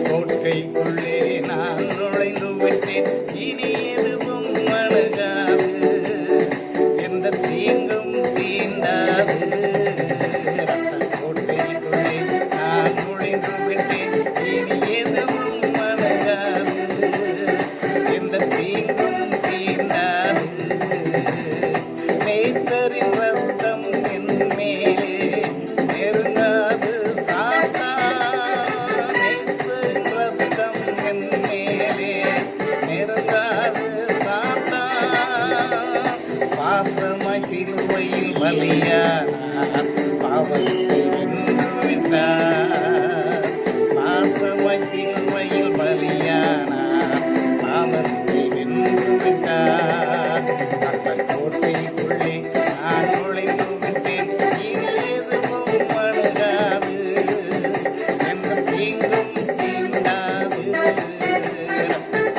கோட்டைக்குள்ளே நான் நுழைந்து விட்டேன். இனி எதுவும் அணுகாது, எந்த தீங்கும் தீண்டாது. கோட்டைக்குள்ளே நான் நுழைந்து விட்டேன். இனி எதுவும் அணுகாது, எந்த தீங்கும் தீண்டாது. மேய்த்தரின் ரத்தம் என் மேலே நெருங்காது. பாசமாய் சிலுவையில் பலியானார், பாவத்தை வென்றுவிட்டார். பாசமாய் சிலுவையில் பலியானார், பாவத்தை வென்றுவிட்டார். அந்த கோட்டைக்குள்ளே நான் நுழைந்து விட்டேன். இனி எதுவும் அணுகாது, எந்த தீங்கும் தீண்டாது.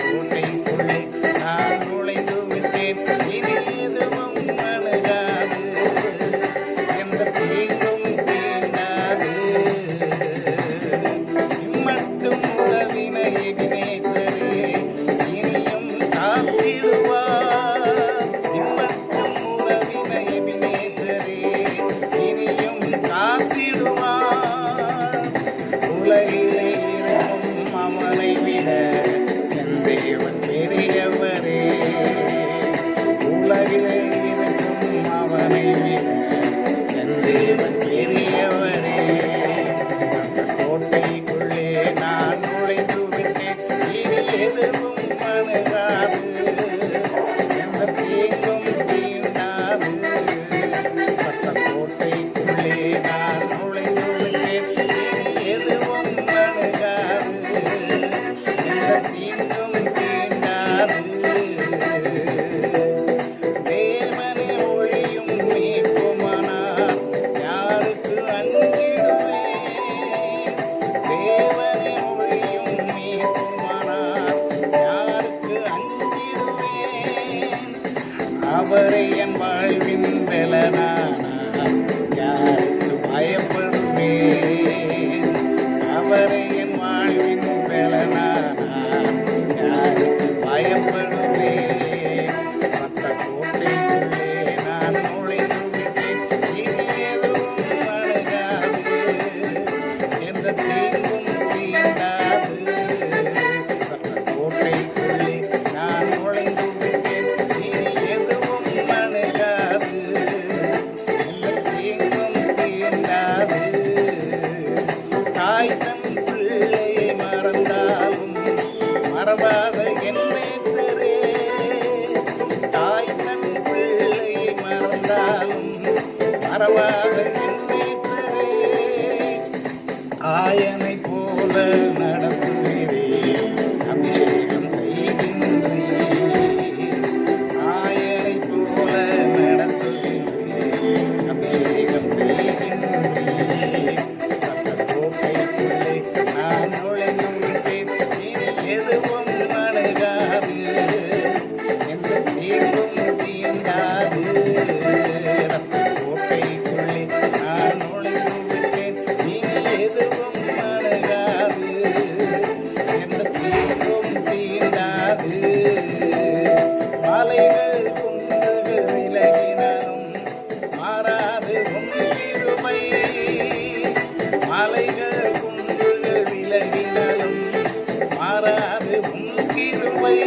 கோட்டைக்குள்ளே நான் நுழைந்து விட்டேன். இனி எதுவும் அணுகாது, எந்த தீங்கும் தீண்டாது. இம்மட்டும் உறவினை எபினேசரே இனியும் காத்திடுவார். இம்மட்டும் உறவினை எபினேசரே இனியும் காத்திடுவார். உலகிலே இருக்கும் அவனை விட என் தேவன் பெரியவரே. உலகிலே இருக்கும் அவனை விட என் தேவன் பெரியவரே. அந்த கோட்டைக்குள்ளே நான் நுழைந்து விட்டேன். இனி எதுவும் அணுகாது, எந்த தீங்கும் தீண்டாது. அந்த கோட்டைக்குள்ளே நான் நுழைந்து விட்டேன். இனி எதுவும் அணுகாது, எந்த தீங்கும் தீண்டாது. தேவனே ஒழியும் மீட்புமானார், யாருக்கு அஞ்சிடுவேன். தேவனே ஒழியும் மீட்புமானார், யாருக்கு அஞ்சிடுவேன். அவரை என் வாழ்வின் பலனானார், யாருக்கு பயப்படுவேன். அவரை என் வாழ்வின் பலனானார், யாருக்கு பயப்படுவேன். மற்ற கோட்டைக்குள்ளே நான் நுழைந்து விட்டேன். இனி எதுவும் அணுகாது, எந்த தீங்கும் தீண்டாது. மற்ற கோட்டைக்குள்ளே நான் நுழைந்து விட்டேன். இனி எதுவும் அணுகாது, எந்த தீங்கும் தீண்டாது. தாய் தன் பிள்ளையை மறந்தாலும் மறவாத என் நேசரே. தாய் தன் பிள்ளையை மறந்தாலும் மறவாத என் நேசரே. ஆயனை போல நடத்துகிறேன், அபிஷேகம் செய்கின்றேன். ஆயனை போல நடத்துகிறேன், அபிஷேகம் செய்கின்றேன். அந்த கோட்டைக்குள்ளே நான் நுழைந்து விட்டேன். இனி எதுவும் அணுகாது, எந்த தீங்கும் தீண்டாது. அந்த கோட்டைக்குள்ளே நான் நுழைந்து விட்டேன். இனி எதுவும் அணுகாது, எந்த தீங்கும் தீண்டாது. மலைகள் குன்றுகள் விலகினாலும் மாறாது உன் கிருபை. மலைகள் குன்றுகள் விலகினாலும் மாறாது உன் கிருபை.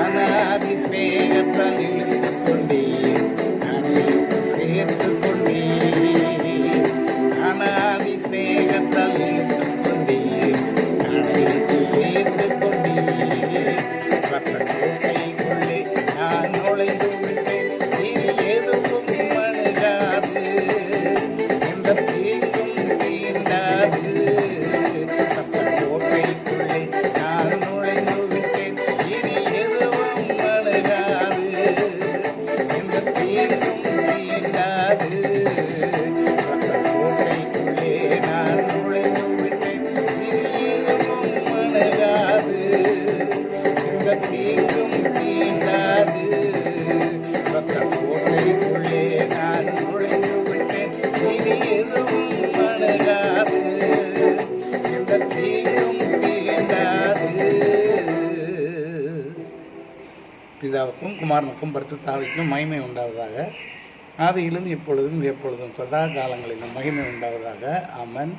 அநாதி ஸ்நேகத்தால் இழுத்துக் கொண்டீர், அனைத்து சேர்த்துக் கொண்டீர். அநாதி ஸ்நேகத்தால் இழுத்துக் கொண்டீர், அனைத்து சேர்த்துக் கொண்டீர். மற்ற கோட்டைக்குள்ளே நான் நுழைந்து விட்டேன். இனி எதுவும் அணுகாது, எந்த தீங்கும் தீண்டாது. மற்ற கோட்டைக்குள்ளே நான் நுழைந்து விட்டேன். இனி எதுவும் அணுகாது, எந்த தீங்கும் தீண்டாது. பிதாவுக்கும் குமாரனுக்கும் பரிசுத்தாவிக்கும் மகிமை உண்டாவதாக. ஆதியிலும் இப்பொழுதும் எப்பொழுதும் சதா காலங்களிலும் மகிமை உண்டாவதாக. ஆமென்.